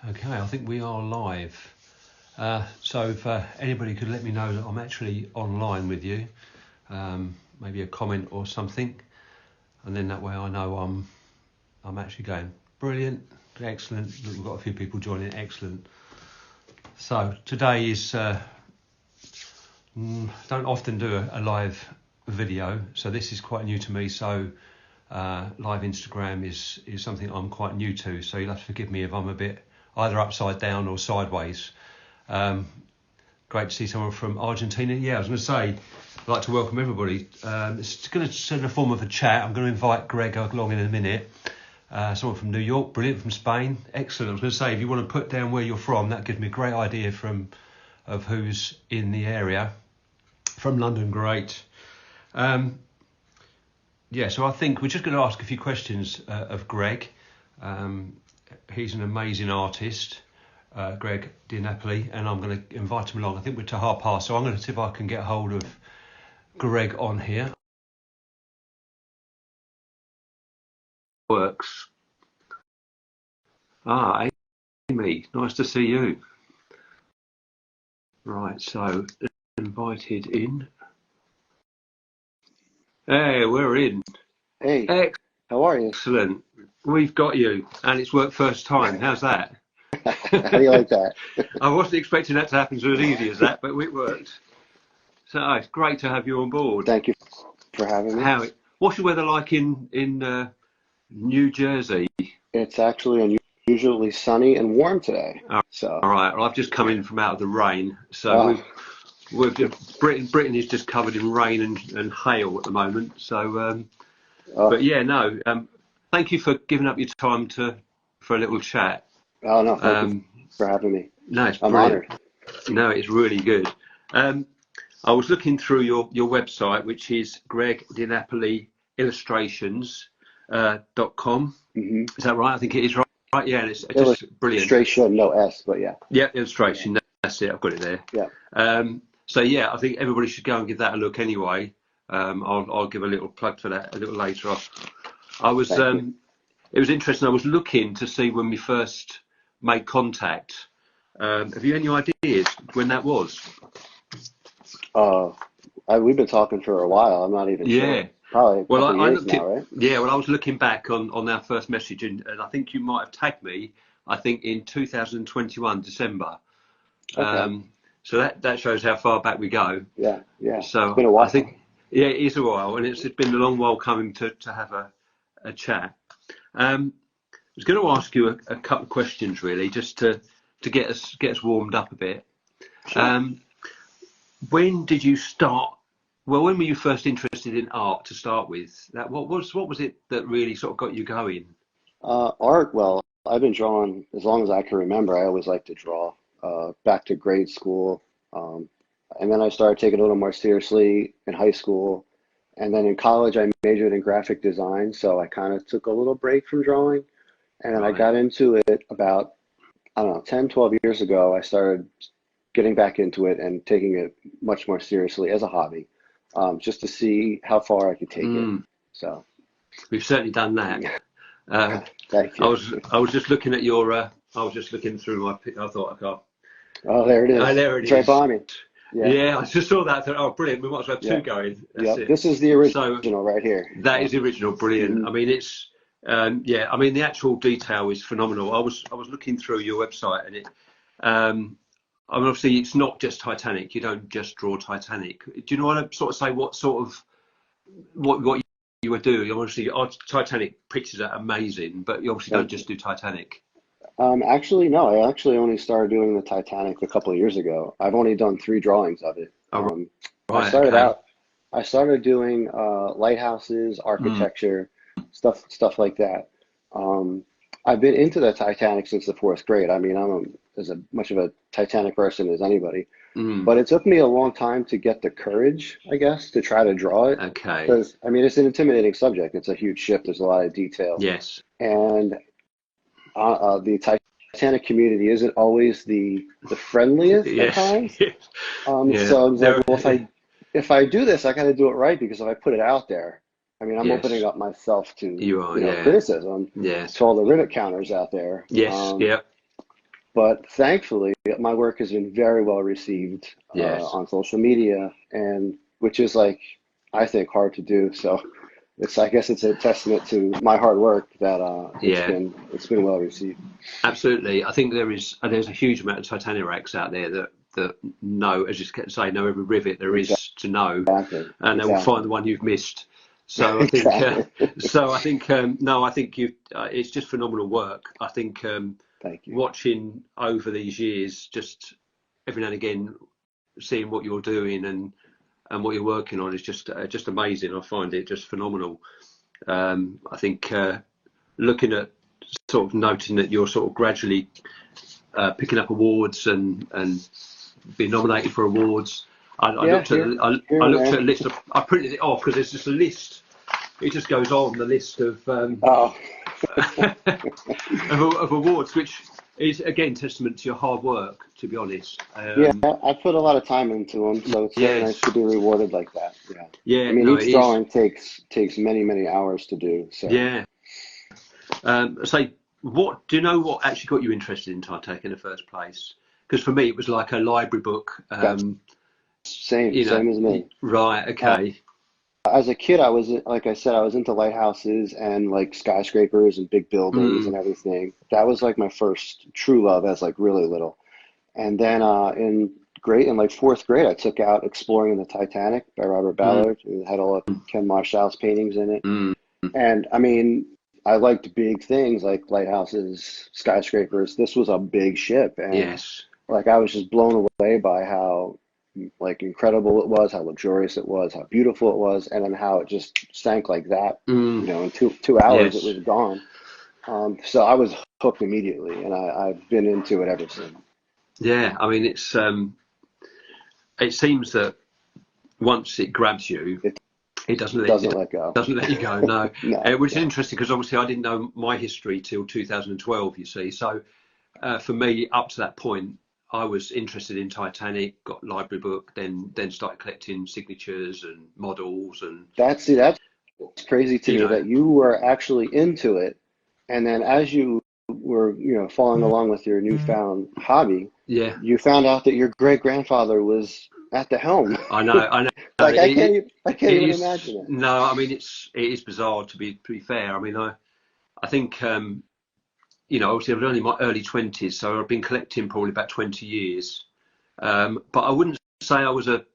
Okay, I think we are live. So if anybody could let me know that I'm actually online with you, maybe a comment or something, and then that way I know I'm actually going. Brilliant, excellent. Look, we've got a few people joining. Excellent. So today is don't often do a live video, so this is quite new to me. So live Instagram is something I'm quite new to. So you'll have to forgive me if I'm a bit either upside down or sideways. Great to see someone from Argentina. Yeah, I was going to say, I'd like to welcome everybody. It's going to send a form of a chat. I'm going to invite Greg along in a minute. Someone from New York, brilliant, from Spain, excellent. I was going to say, if you want to put down where you're from, that gives me a great idea of who's in the area. From London, great. Yeah, so I think we're just going to ask a few questions of Greg. He's an amazing artist, Greg Di Napoli, and I'm going to invite him along. I think we're to past, so I'm going to see if I can get hold of Greg on here. Works. Amy, nice to see you. Right, so invited in. Hey, we're in. Hey, how are you? Excellent. We've got you, and it's worked first time. How's that? How do you like that? I wasn't expecting that to happen so as easy as that, but it worked. So it's great to have you on board. Thank you for having me. What's the weather like in New Jersey? It's actually unusually sunny and warm today. So. All right. Well, I've just come in from out of the rain, so Britain is just covered in rain and hail at the moment. So, but yeah, no. Thank you for giving up your time for a little chat. Oh no, thank you for having me. No, it's I'm brilliant. honored. No, it's really good. I was looking through your website, which is Greg Di Napoli Illustrations.com. Mm-hmm. Is that right? I think it is right. Right, yeah, it's just brilliant. Illustration, no S, but yeah. Yeah, illustration. That's it. I've got it there. Yeah. So yeah, I think everybody should go and give that a look anyway. I'll give a little plug for that a little later on. It was interesting. I was looking to see when we first made contact. Have you any ideas when that was? We've been talking for a while. I'm not even sure. Probably a couple years now, right? Yeah, well, I was looking back on our first message, and I think you might have tagged me, I think in 2021, December. Okay. So that shows how far back we go. Yeah. So it's been a while. I think, yeah, it is a while, and it's been a long while coming to have a chat. I was going to ask you a couple of questions, really, just to get us warmed up a bit. Sure. When did you start? Well, when were you first interested in art to start with? What was it that really sort of got you going? Art. Well, I've been drawing as long as I can remember. I always liked to draw. Back to grade school, and then I started taking it a little more seriously in high school, and then in college I majored in graphic design. So I kind of took a little break from drawing, and then I got into it about 10, 12 years ago. I started getting back into it and taking it much more seriously as a hobby, just to see how far I could take it. So we've certainly done that. Thank you. I was just looking at your. I was just looking through my. I thought, oh, there it is. There it is. Right behind me. Yeah, I just saw that. I thought, oh, brilliant. We might as well have two going. Yeah, this is the original right here. That is the original. Brilliant. Mm-hmm. I mean, it's. I mean, the actual detail is phenomenal. I was looking through your website, and it. I mean, obviously, it's not just Titanic. You don't just draw Titanic. Do you know what I sort of say? What you were doing? Obviously, Titanic pictures are amazing, but you obviously don't just do Titanic. Actually, no. I actually only started doing the Titanic a couple of years ago. I've only done 3 drawings of it. Right, I started doing lighthouses, architecture, stuff like that. I've been into the Titanic since the 4th grade. I mean, I'm as much of a Titanic person as anybody. But it took me a long time to get the courage, I guess, to try to draw it. Okay. Because, I mean, it's an intimidating subject. It's a huge ship. There's a lot of detail. Yes. And the Titanic community isn't always the friendliest at times. So I was like, well, if I do this, I got to do it right, because if I put it out there, I mean, I'm opening up myself to criticism. Yes. To all the rivet counters out there. Yes. But thankfully, my work has been very well received Yes. on social media, and which is like I think hard to do. So it's I guess it's a testament to my hard work that Yeah. it's been well received. Absolutely. I think there's a huge amount of Titanic racks out there that know, as you say, know every rivet there is to know, Exactly. and they will find Exactly. the one you've missed. So I think, Exactly. no, I think you. It's just phenomenal work. I think Thank you. watching over these years, just every now and again, seeing what you're doing and what you're working on is just amazing. I find it just phenomenal. I think looking at sort of noting that you're sort of gradually picking up awards and being nominated for awards. I Yeah, looked at here, I here and looked at there. a list of, I printed it off because there's just a list. It just goes on the list of Oh, of awards, which is again testament to your hard work. To be honest, yeah, I put a lot of time into them, so it's very nice yes, to be rewarded like that. Yeah. I yeah, mean, no, it each is. drawing takes many, many hours to do. So, Yeah. So, what do you know? What actually got you interested in Titanic in the first place? Because for me, it was like a library book. gotcha. Same, You know, same as me. right? Uh, Okay. as a kid, I was like I said, I was into lighthouses and like skyscrapers and big buildings and Mm, everything. That was like my first true love as like really little. And then in like fourth grade, I took out Exploring the Titanic by Robert mm, Ballard. It had all of Ken Marshall's paintings in it. mm. And I mean, I liked big things like lighthouses, skyscrapers. This was a big ship, and Yes. like I was just blown away by how like incredible it was, how luxurious it was, how beautiful it was, and then how it just sank like that. Mm, In two hours it yes. was gone. So I was hooked immediately, and I've been into it ever since. Yeah. I mean, it seems that once it grabs you, It it doesn't doesn't let go. let you go. No. No, Which is no. interesting because obviously I didn't know my history till 2012. You see, so for me, up to that point, I was interested in Titanic, got a library book, then started collecting signatures and models, and That's crazy to you me know, that you were actually into it, and then as you were, following along with your newfound hobby, yeah, you found out that your great grandfather was at the helm. I know. Like I can't It even is imagine it. no, I mean it is bizarre to be fair. I mean I think obviously I was only in my early 20s, so I've been collecting probably about 20 years. But I wouldn't say I was a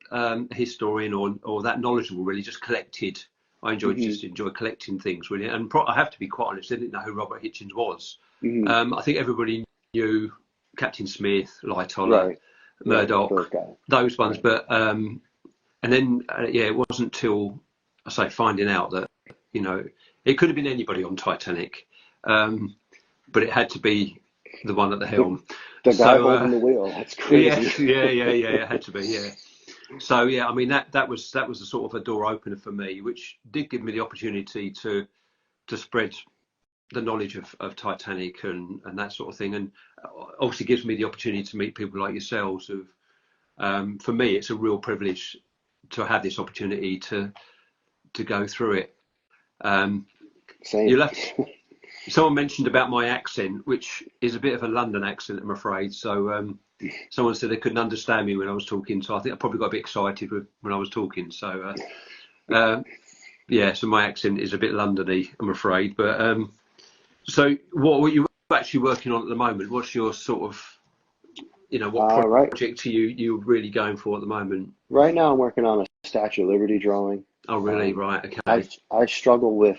historian or that knowledgeable. Really, just collected. I Hmm. just enjoy collecting things really, and I have to be quite honest. I didn't know who Robert Hitchens was. Hmm. I think everybody knew Captain Smith, Lightoller, Right, right. Murdoch, Those guys. those ones. Right. But and then yeah, it wasn't till I say finding out that you know it could have been anybody on Titanic, um, but it had to be the one at the The helm. the guy So holding the wheel. That's crazy. yes, yeah, it had to be, yeah. So yeah, I mean that was a sort of a door opener for me, which did give me the opportunity to spread the knowledge of Titanic and that sort of thing, and obviously gives me the opportunity to meet people like yourselves. Who, for me, it's a real privilege to have this opportunity to go through it. Um, Same. you'll have Someone mentioned about my accent, which is a bit of a London accent, I'm afraid. So someone said they couldn't understand me when I was talking. So I think I probably got a bit excited when I was talking. So yeah, so my accent is a bit Londony, I'm afraid. But so what were you actually working on at the moment? What's your sort of, what Right. project are you really going for at the moment? Right now, I'm working on a Statue of Liberty drawing. Oh, really? Um, Right. I Okay. I struggle with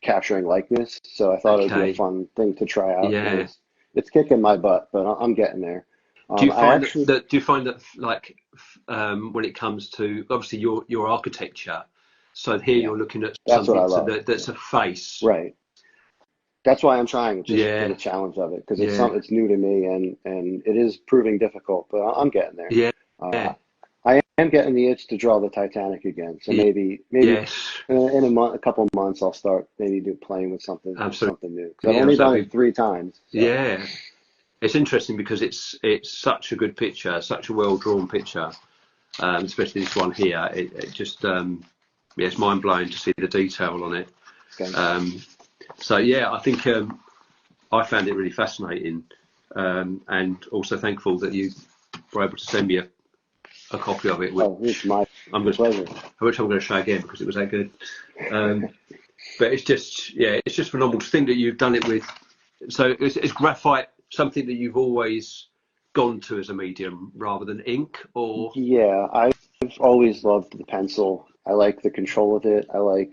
capturing likeness, so I thought it would be a Okay. fun thing to try out, and Yeah. it's kicking my butt, but I'm getting there. I actually, Do you find that like when it comes to obviously your architecture, so here yeah, you're looking at that's what I something love. that's a face. Right. That's why I'm trying, just for the Yeah, challenge of it, because yeah, it's new to me, and it is proving difficult, but I'm getting there. yeah, Uh, yeah, I am getting the itch to draw the Titanic again, so yeah, maybe yes, in a couple of months I'll start maybe playing with absolutely. something new, because I've Yeah, only so done that'd it be, 3 times. So yeah. It's interesting because it's such a good picture, such a well drawn picture, especially this one here. It just yeah, it's mind blowing to see the detail on it. thank you. Um, so yeah, I think I found it really fascinating. and also thankful that you were able to send me a copy of it. Oh, it's my pleasure. Which I'm going to show again because it was that good. But it's just phenomenal to think that you've done it with. So is graphite something that you've always gone to as a medium rather than ink, or? Yeah, I've always loved the pencil. I like the control of it. I like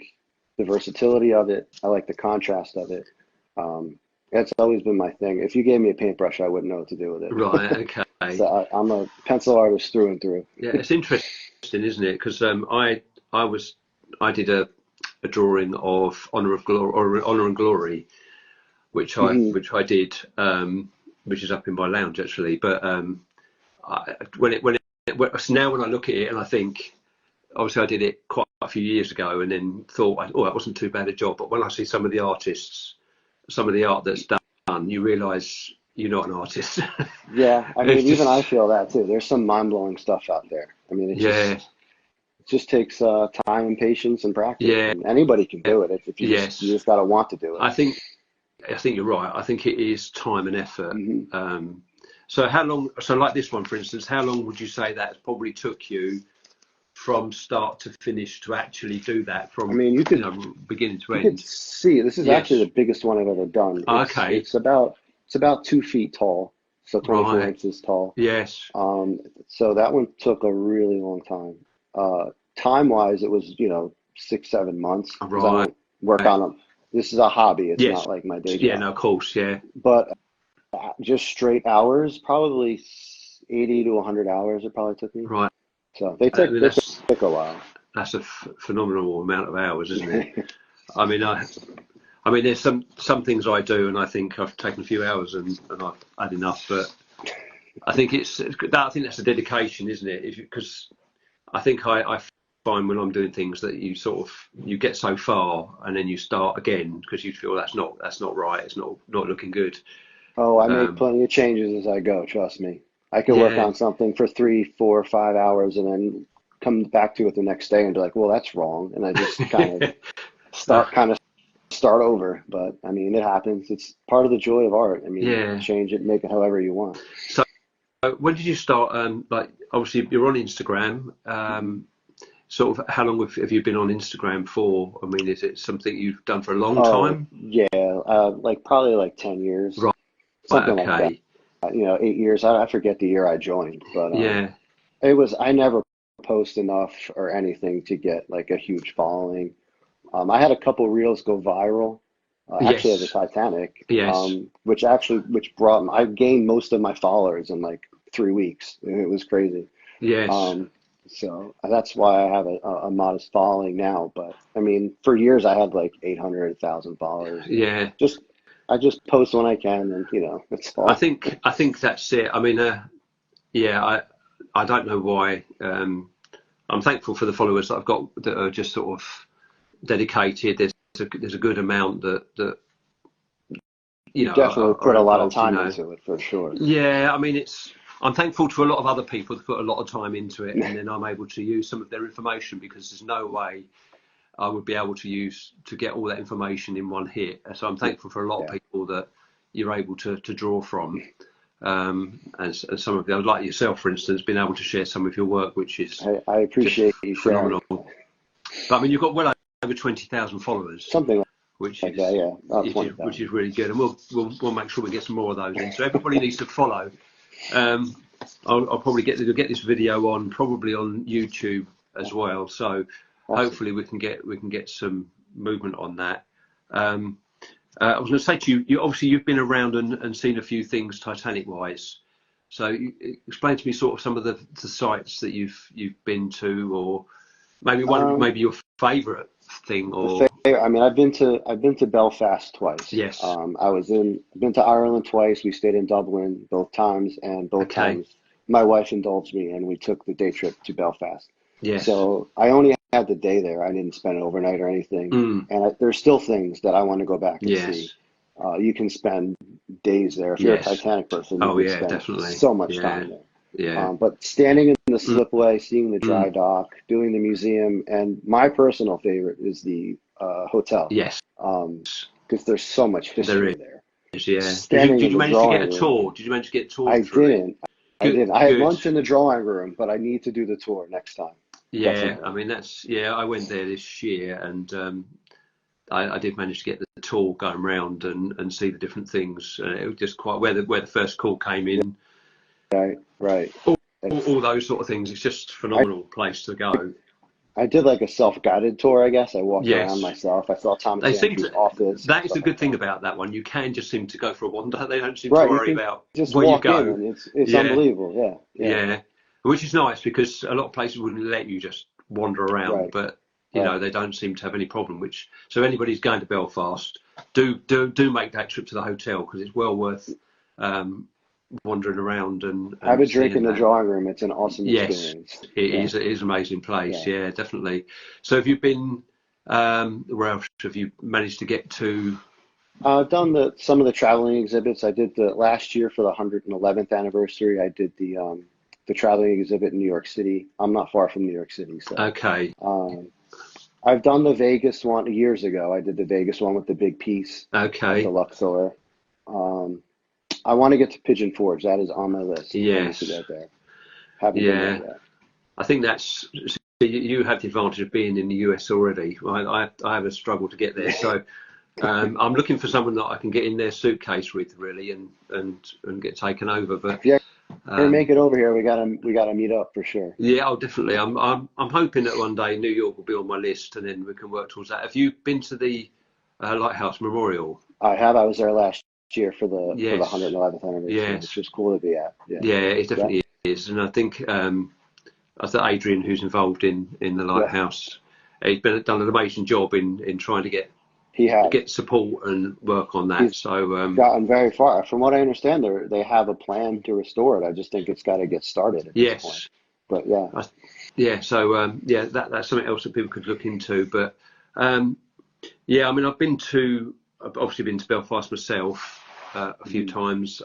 the versatility of it. I like the contrast of it. That's always been my thing. If you gave me a paintbrush, I wouldn't know what to do with it. Right. Okay. So I'm a pencil artist through and through. Yeah, it's interesting, isn't it? Because I did a drawing of Honor and Glory, which I did, which is up in my lounge actually. But when I look at it and I think, obviously I did it quite a few years ago, and then thought, oh, that wasn't too bad a job. But when I see some of the artists, some of the art that's done, you realise you're not an artist. Yeah, I mean, even I feel that too. There's some mind-blowing stuff out there. I mean, it just takes time and patience and practice. Yeah, and anybody can do it if you just got to want to do it. I think you're right. I think it is time and effort. So how long? So like this one, for instance, how long would you say that probably took you from start to finish to actually do that? From beginning to end. You can see this is actually the biggest one I've ever done. It's about 2 feet tall, so 24 inches tall. Yes. So that one took a really long time. Time-wise, it was 6-7 months. Right. I don't work on them. This is a hobby. It's not like my day job. Yeah, no, of course, yeah. But just straight hours, probably 80 to 100 hours it probably took me. Right. So they took a while. That's a phenomenal amount of hours, isn't it? I mean, there's some things I do, and I think I've taken a few hours and I've had enough. But I think that's the dedication, isn't it? Because I think I find when I'm doing things that you get so far and then you start again because you feel that's not right. It's not looking good. Oh, I make plenty of changes as I go. Trust me. I could work on something for 3, 4, 5 hours and then come back to it the next day and be like, well, that's wrong. And I just kind of start over. But I mean, it happens. It's part of the joy of art. I mean, change it, make it however you want. So when did you start? Like, obviously you're on Instagram. Sort of how long have you been on Instagram for? I mean, is it something you've done for a long time? Yeah, probably like 10 years. Right. Something like that. 8 years. I forget the year I joined, but I never post enough or anything to get like a huge following. I had a couple reels go viral, actually of the Titanic, which I gained most of my followers in like 3 weeks. It was crazy. Yes. So that's why I have a modest following now. But I mean, for years I had like 800,000 followers. Yeah. I just post when I can, and it's all. I think that's it. I mean, I don't know why. I'm thankful for the followers that I've got that are just sort of dedicated. There's a good amount that definitely put a lot of time into it for sure. Yeah, I mean, I'm thankful to a lot of other people that put a lot of time into it, and then I'm able to use some of their information because there's no way I would be able to get all that information in one hit. So I'm thankful for a lot of people that you're able to draw from. And some of them, like yourself, for instance, being able to share some of your work, which is I appreciate you phenomenal. But I mean, you've got well over 20,000 followers, something which like is that, yeah, which is really good, and we'll make sure we get some more of those in. So everybody needs to follow. I'll probably get this video on YouTube as well. So hopefully we can get some movement on that. I was going to say to you, obviously you've been around and seen a few things Titanic wise. So explain to me sort of some of the sites that you've been to, or maybe maybe your favourite thing. Or I mean, I've been to Belfast twice. Yes. I've been to Ireland twice. We stayed in Dublin both times, and both times my wife indulged me, and we took the day trip to Belfast. Yes. So I only had the day there. I didn't spend it overnight or anything. And there's still things that I want to go back and see. You can spend days there if you're a Titanic person. You can spend definitely so much time there. Yeah. But standing in the slipway, seeing the dry dock, doing the museum, and my personal favorite is the hotel. Yes. Because there's so much history there. Yeah. standing Did in you the manage to get drawing a room. tour? Did you manage to get a tour I through it? didn't. I Good, didn't. I had good. lunch in the drawing room, but I need to do the tour next time. Yeah, I Definitely. mean I went there this year, and I did manage to get the tour going round and see the different things. It was just quite where the first call came in, Right, right. all, It's all those sort of things. It's just a I phenomenal place to go. I did like a self-guided tour, I guess. I walked around Yes, myself. I saw Thomas they seem Andrews' to. office and That is the stuff good like thing that. about that one. You can just seem to go for a wander. They don't seem to Right, you worry can about just where you walk in go. and it's Yeah, unbelievable. Yeah, yeah. yeah, which is nice because a lot of places wouldn't let you just wander around, Right, but right. they don't seem to have any problem. Which so anybody's going to Belfast, do make that trip to the hotel because it's well worth um, wandering around Have and a drink in seeing the that. drawing room. It's an awesome Yes, experience. it Yeah, is. It is an amazing place. yeah. Yeah, definitely. So have you been? Where else have you managed to get to? I've done some of the traveling exhibits. I did the last year for the 111th anniversary. I did the traveling exhibit in New York City. I'm not far from New York City, so Okay, um, I've done the Vegas one years ago. I did the Vegas one with the big piece at the okay, Luxor. Um, I want to get to Pigeon Forge. That is on my list. I need to yes, go there. Haven't been there yeah. yet. I think that's you have the advantage of being in the US already. I have a struggle to get there, so I'm looking for someone that I can get in their suitcase with, really, and get taken over. But If you ever um, make it over here, we gotta meet up for sure. yeah, I'll definitely. I'm hoping that one day New York will be on my list, and then we can work towards that. Have you been to the Lighthouse Memorial? I have. I was there last year for the Yes, 111th anniversary, which yes, was cool to be at. Yeah. yeah. It Yeah. definitely is, and I think I think Adrian, who's involved in the Yeah. Lighthouse, he's done an amazing job in trying to He has. get support and work on that. He's So gotten very far. From what I understand, they have a plan to restore it. I just think it's got to get started at this point. yes, But yeah. I, yeah. So yeah, that's something else that people could look into. But um, yeah, I mean, I've obviously been to Belfast myself a few Mhm. times.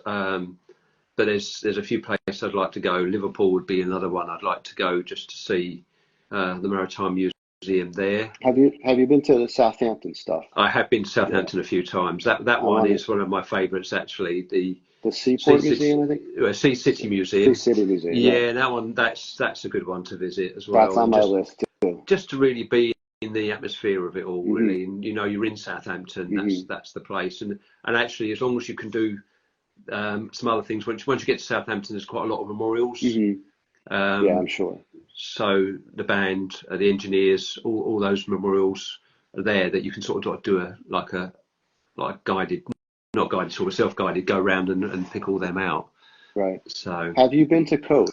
But there's a few places I'd like to go. Liverpool would be another one I'd like to go just to see the Maritime Museum there. Have you been to the Southampton stuff? I have been to Yeah. Southampton a few times. That I one want is one of my favourites actually. the Sea Seaport City, Museum, I think. Sea City Sea Museum. City Museum, right. Yeah, that one that's a good one to visit as That's well, on and my list too. just to really be in the atmosphere of it all, Hmm. really. And you're in Southampton. Hmm. That's the place. And actually, as long as you can do some other things, once you get to Southampton, there's quite a lot of memorials. Hmm. Yeah, I'm Um, sure. so the band, the engineers, all those memorials are there that you can sort of do like guided, not guided, sort of self-guided, go around and pick all them out. Right. So Have you been to Cove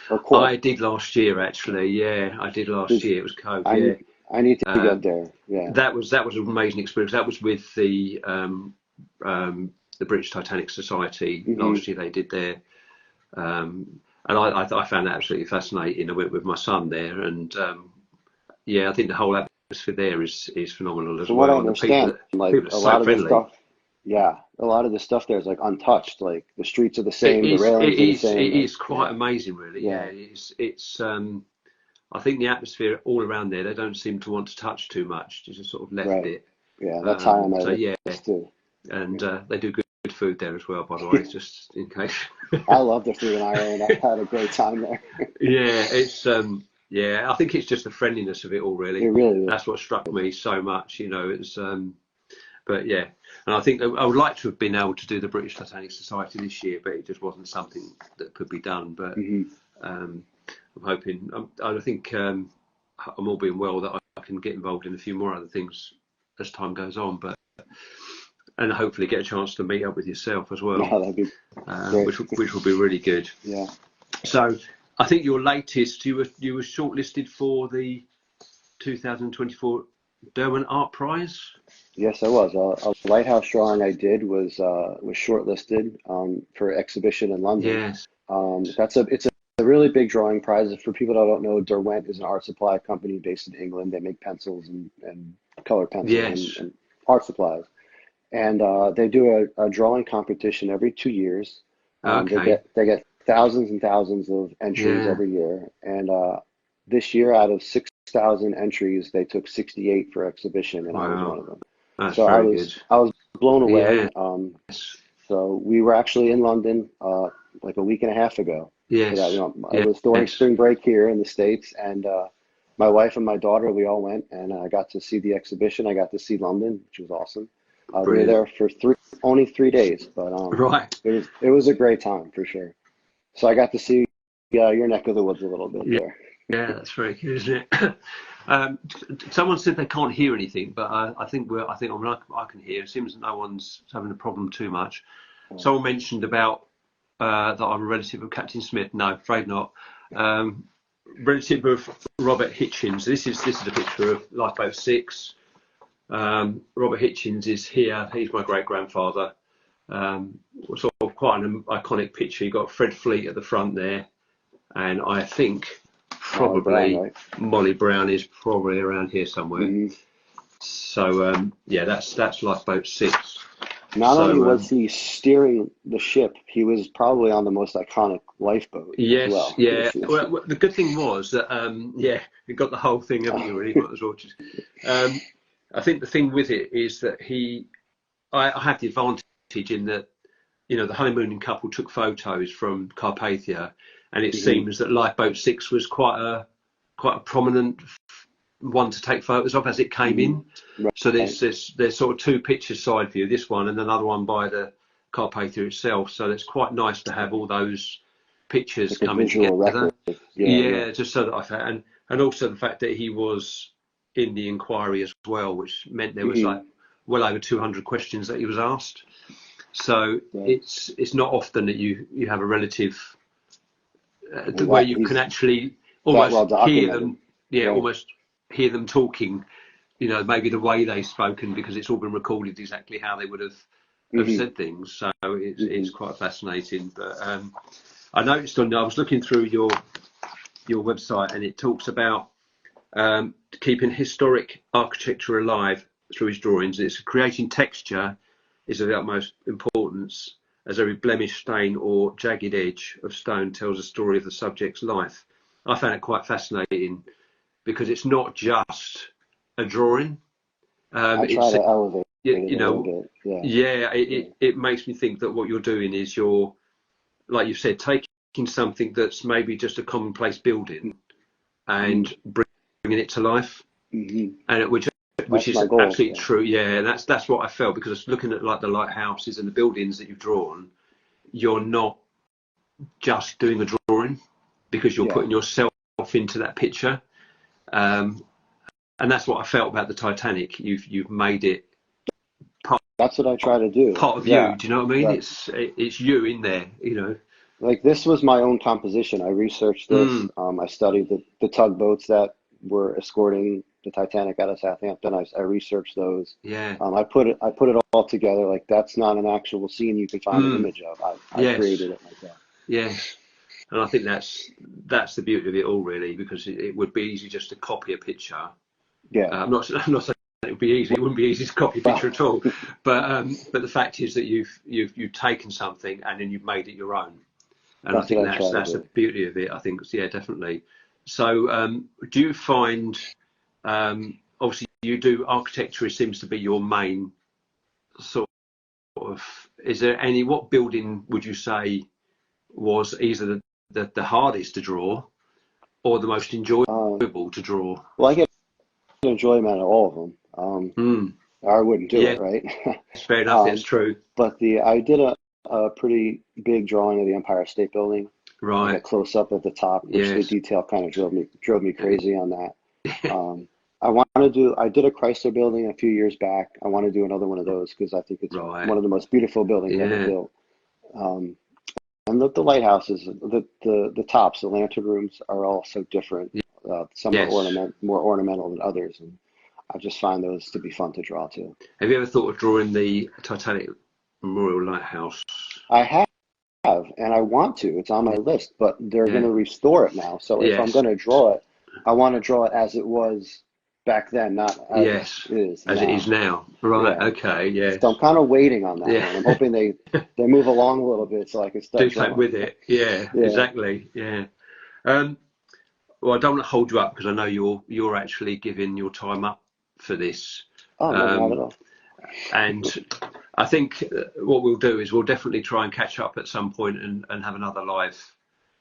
or I Cork? did last year actually. Yeah, I did last Because year. It was Cove. I Yeah, need I need to get um, there. Yeah. that was an amazing experience. That was with the British Titanic Society Hmm. last year. They did their and I found that absolutely fascinating. I went with my son there, and yeah, I think the whole atmosphere there is phenomenal as From what I well, and the understand, like people are a so lot of the friendly. stuff, yeah, a lot of the stuff there is like untouched. Like the streets are the same, the It railings are the is same. it Like is quite yeah, amazing, really. Yeah, yeah, it's I think the atmosphere all around there, they don't seem to want to touch too much. They just sort of left right. it. Yeah, that's high on my So yeah, list too. and Yeah. they do good food there as well, by the way, just in case. I love the food in Ireland. I had a great time there. Yeah, it's yeah, I think it's just the friendliness of it all, It really. really That's what struck is. me so much, it's but yeah, and I think I would like to have been able to do the British Titanic Society this year, but it just wasn't something that could be done. But Hmm. um, I'm hoping, I think I'm all being well that I can get involved in a few more other things as time goes on, but and hopefully get a chance to meet up with yourself as Yeah, well, that'd be great. which will be really good. Yeah. So I think your latest, you were shortlisted for the 2024 Derwent Art Prize. Yes, I was. A lighthouse drawing I did was shortlisted for exhibition in London. Yes. It's a really big drawing prize. For people that don't know, Derwent is an art supply company based in England. They make pencils and color pencils Yes. and art supplies. And they do a drawing competition every 2 years. Okay. They get thousands and thousands of entries Yeah. every year. And this year, out of 6,000 entries, they took 68 for exhibition, and I was one Wow. of them. That's So I very was good. I was blown away. Yeah. So we were actually in London like a week and a half ago for that. Yes. I was during Yes. spring break here in the States, and my wife and my daughter, we all went, and I got to see the exhibition. I got to see London, which was awesome. We were Brilliant. there for only 3 days, but Right. it was a great time for sure. So I got to see your neck of the woods a little bit Yeah. there. Yeah, that's very good, isn't it? um, Someone said they can't hear anything, but I think I can hear. It seems no one's having a problem too much. Someone mentioned about that I'm a relative of Captain Smith. No, afraid not. Relative of Robert Hitchens. This is a picture of Lifeboat 6. Robert Hitchens is here. He's my great grandfather. Sort of quite an iconic picture. You got Fred Fleet at the front there, and I think Molly Brown, probably right? Molly Brown is probably around here somewhere. Hmm. So yeah, that's Lifeboat 6. Not only So was he steering the ship, he was probably on the most iconic lifeboat as yes, well. yeah. Well, the good thing was that yeah, you got the whole thing, haven't you? Really, got as well. I think the thing with it is that I have the advantage in that, the honeymooning couple took photos from Carpathia, and it Hmm. seems that Lifeboat 6 was quite a prominent one to take photos of as it came Hmm. in. So Right. there's sort of two pictures side view, this one and another one by the Carpathia itself. So it's quite nice to have all those pictures Like a coming visual together. record. Yeah, yeah. Yeah, just so that and also the fact that he was in the inquiry as well, which meant there was Hmm. like well over 200 questions that he was asked. So Right. it's not often that you have a relative And where that you can he's actually that well almost hear documented. them, yeah, Right. almost hear them talking, maybe the way they've spoken, because it's all been recorded exactly how they would have Hmm. said things. So it's Hmm. quite fascinating. But I noticed I was looking through your website, and it talks about keeping historic architecture alive through his drawings. It's creating texture is of the utmost importance, as every blemish, stain, or jagged edge of stone tells a story of the subject's life. I found it quite fascinating because it's not just a drawing. I try It's to elevate it you a little know, bit. Yeah. yeah, Yeah. it makes me think that what you're doing is like you said, taking something that's maybe just a commonplace building Hmm. and bringing it to life, Hmm. and which That's is my goal. absolutely Yeah. true. Yeah, and that's what I felt, because looking at like the lighthouses and the buildings that you've drawn, you're not just doing a drawing, because you're Yeah. putting yourself into that picture, um, and that's what I felt about the Titanic. You've made it part That's what I try to do. part of Yeah. you. Do you know what I mean? Right. It's you in there. Like this was my own composition. I researched this. Mm, I studied the tugboats that were escorting the Titanic out of Southampton. I researched those. yeah. I put it all together. Like that's not an actual scene you can find an Mm, image of. I yes. created it like that. Yes. And I think that's the beauty of it all, really, because it would be easy just to copy a picture. Yeah. I'm not saying it would be easy. It wouldn't be easy to copy a Well, picture at all. But the fact is that you've taken something and then you've made it your own. And I that's think what I that's try to that's the do. beauty of it. I think, yeah, definitely. So do you find, obviously you do architecture seems to be your main sort of. Is there what building would you say was either the hardest to draw or the most enjoyable Um, to draw? well, I get enjoyment out of all of them. Mm, Or I wouldn't do it, yeah, right? it's fair enough. It's um, true. but I did a pretty big drawing of the Empire State Building, like a Right. close up at the top, which the Yes. detail kind of drove me crazy on that. I want to do. I did a Chrysler Building a few years back. I want to do another one of those because I think it's Right. one of the most beautiful buildings ever Yeah. built. Um, and the lighthouses, the tops, the lantern rooms are all so different. Some are Yes. more ornamental than others, and I just find those to be fun to draw too. Have you ever thought of drawing the Titanic Memorial Lighthouse? I have, and I want to. It's on my list, but they're going Yeah. to restore it now. So if I'm Yes. going to draw it, I want to draw it as it was back then, not as it Yes. is As it is now. now. Right. Yeah. Okay. So Yes. I'm kind of waiting on that Yeah. one. I'm hoping they move along a little bit so I can Do start something drawing. with it. Yeah. Yeah. Exactly. Yeah. Um, well, I don't want to hold you up because I know you're actually giving your time up for this. Oh no, not at Um, all. and I think what we'll do is we'll definitely try and catch up at some point and have another live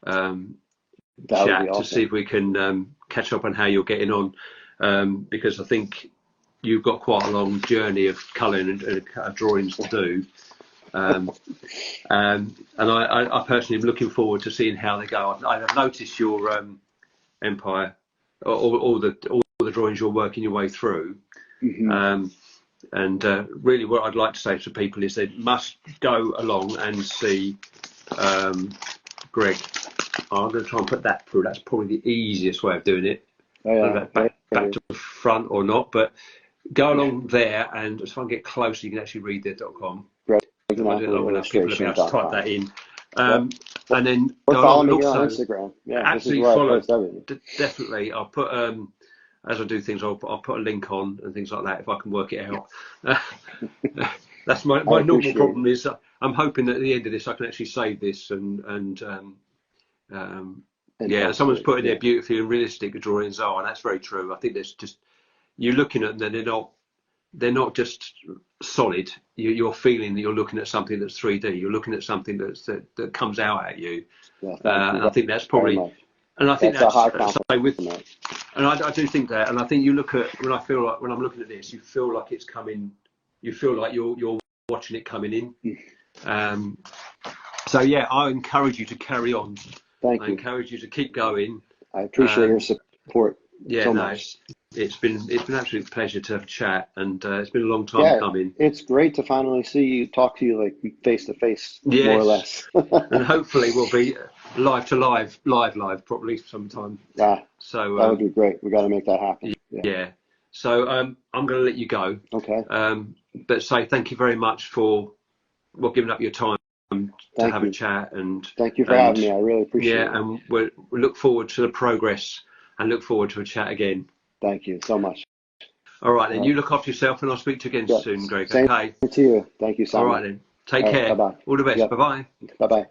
That would chat be awesome. to see if we can catch up on how you're getting on, because I think you've got quite a long journey of colouring and drawings to do. And I personally am looking forward to seeing how they go. I've noticed your Empire, all the drawings you're working your way through. Mm-hmm. And really what I'd like to say to people is they must go along and see Greg. I'm going to try and put that through. That's probably the easiest way of doing it. Oh, yeah. Back to the front or not, but go along there, and if I can get closer, you can actually read there.com. Greg If I do it long enough, people will be able to type that in. And then or go follow along me and also on Instagram. Yeah, absolutely this is where follow. I post everything. Definitely, I'll put as I do things, I'll put a link on and things like that if I can work it out. That's my normal problem. Is I'm hoping that at the end of this I can actually save this and someone's put in there beautifully and realistic drawings are, and that's very true. I think there's just, you're looking at them, they're not just solid. You're feeling that you're looking at something that's 3D. You're looking at something that comes out at you. Yeah, and I think that's probably, and I think that's with, and I do think that, and I think you look at, when I'm looking at this, you feel like it's coming. You feel like you're watching it coming in. So yeah, I encourage you to carry on. Thank you. I encourage you to keep going. I appreciate your support so much. It's been an absolute pleasure to have a chat, and it's been a long time coming. It's great to finally talk to you like face to face, more or less. And hopefully we'll be live probably sometime. Yeah. So that would be great. We got to make that happen. Yeah. So I'm going to let you go. Okay. But say thank you very much for giving up your time to have a chat, and thank you for having me. I really appreciate it. Yeah, and we look forward to the progress and look forward to a chat again. Thank you so much. All right, then. You look after yourself, and I'll speak to you again soon, Greg. Same okay. To you. Thank you so much. All right, then. Take care. Bye-bye. All the best. Yep. Bye-bye. Bye-bye.